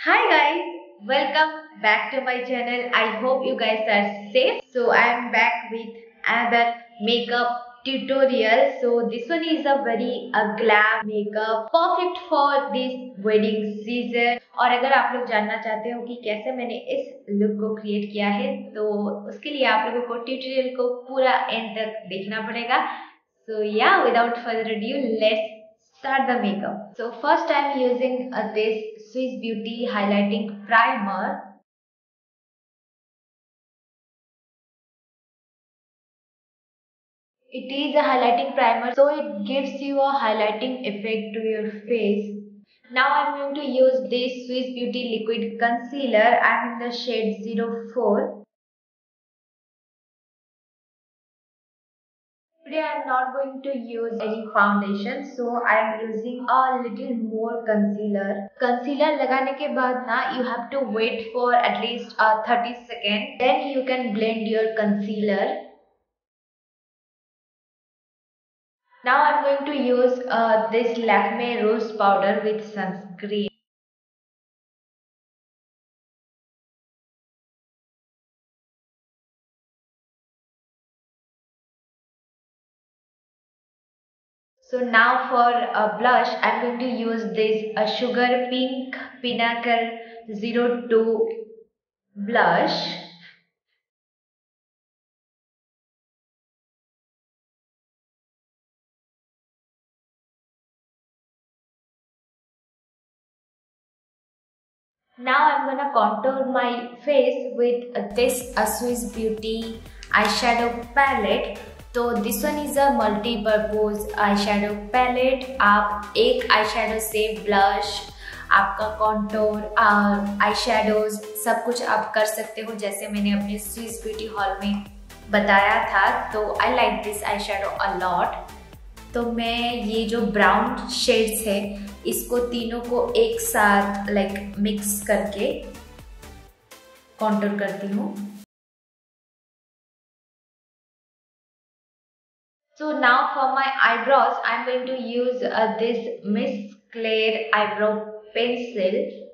Hi guys, welcome back to my channel. I hope you guys are safe. So I am back with another makeup tutorial. So this one is a very glam makeup perfect for this wedding season. और अगर आप लोग जानना चाहते हो कि कैसे मैंने इस लुक को क्रिएट किया है तो उसके लिए आप लोगों को ट्यूटोरियल को पूरा एंड तक देखना पड़ेगा. So yeah, without further ado, let's start the makeup. So first I am using this Swiss Beauty highlighting primer. It is a highlighting primer, so it gives you a highlighting effect to your face. Now I am going to use this Swiss Beauty liquid concealer. I am in the shade 04. Today I am not going to use any foundation, so I am using a little more concealer. Concealer लगाने के बाद ना you have to wait for at least 30 seconds. Then you can blend your concealer. Now I am going to use this Lakme rose powder with sunscreen. So now for a blush, I am going to use this Sugar Pink Pinnacle 02 blush. Now I'm gonna contour my face with this Swiss Beauty eyeshadow palette. तो this one is a multi-purpose eyeshadow palette. आप एक eyeshadow से blush, आपका contour, eyeshadows सब कुछ आप कर सकते हो जैसे मैंने अपने Swiss Beauty haul में बताया था. तो I like this eyeshadow a lot. तो मैं ये जो ब्राउन शेड्स है इसको तीनों को एक साथ मिक्स करके कॉन्टूर करती हूँ. So now for my eyebrows, I am going to use this Miss Clair eyebrow pencil.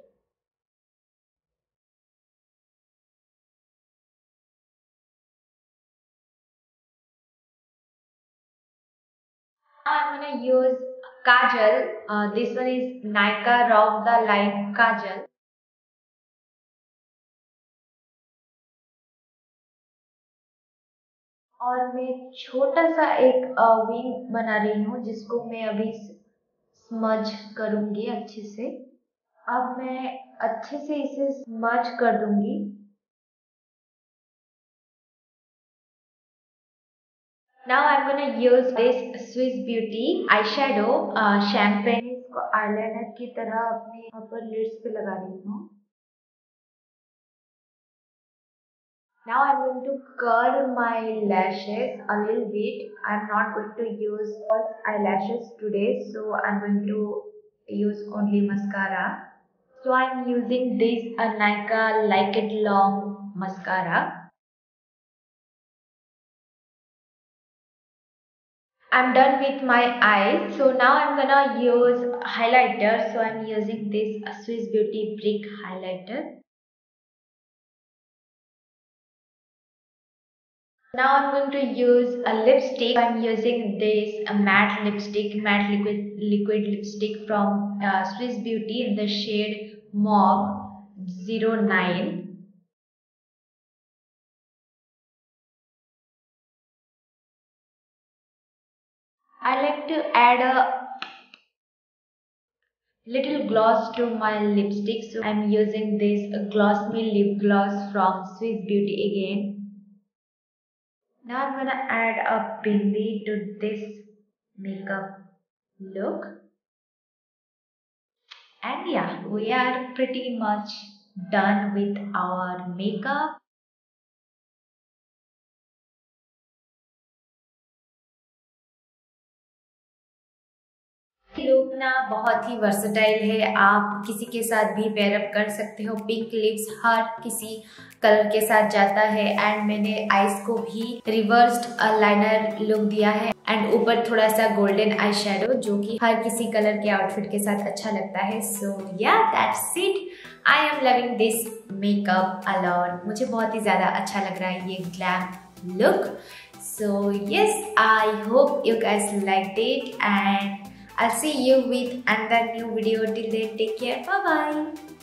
Now I am going to use kajal. This one is Nykaa Rock the Line kajal. और मैं छोटा सा एक wing बना रही हूँ जिसको मैं अभी स्मज करूँगी अच्छे से. अब मैं अच्छे से इसे स्मज कर दूंगी. Now I'm gonna use this Swiss Beauty eyeshadow champagne. इसको eyeliner की तरह अपने upper lids पे लगा रही हूँ. Now I'm going to curl my lashes a little bit. I'm not going to use false eyelashes today, so I'm going to use only mascara. So I'm using this nykaa Like It Long mascara. I'm done with my eyes. So now I'm gonna use highlighter. So I'm using this Swiss Beauty Brick highlighter. Now I'm going to use a lipstick. I'm using this matte lipstick, matte liquid lipstick from Swiss Beauty in the shade Mauve 09. I like to add a little gloss to my lipstick. So I'm using this Gloss Me lip gloss from Swiss Beauty again. Now I'm gonna add a bindi to this makeup look. And yeah, we are pretty much done with our makeup. Look ना बहुत ही versatile है. आप किसी के साथ भी pair up कर सकते हो. पिंक लिप्स हर किसी कलर के साथ जाता है. एंड मैंने आईज को भी रिवर्स्ड लाइनर लुक दिया है. एंड ऊपर थोड़ा सा गोल्डन आई शेडो जो कि हर किसी कलर के आउटफिट के साथ अच्छा लगता है। सो या that's it, I am loving this makeup alone. मुझे बहुत ही ज्यादा अच्छा लग रहा है ये glam look. So yes, I hope you guys liked it and I'll see you with another new video. Till then, take care. Bye bye.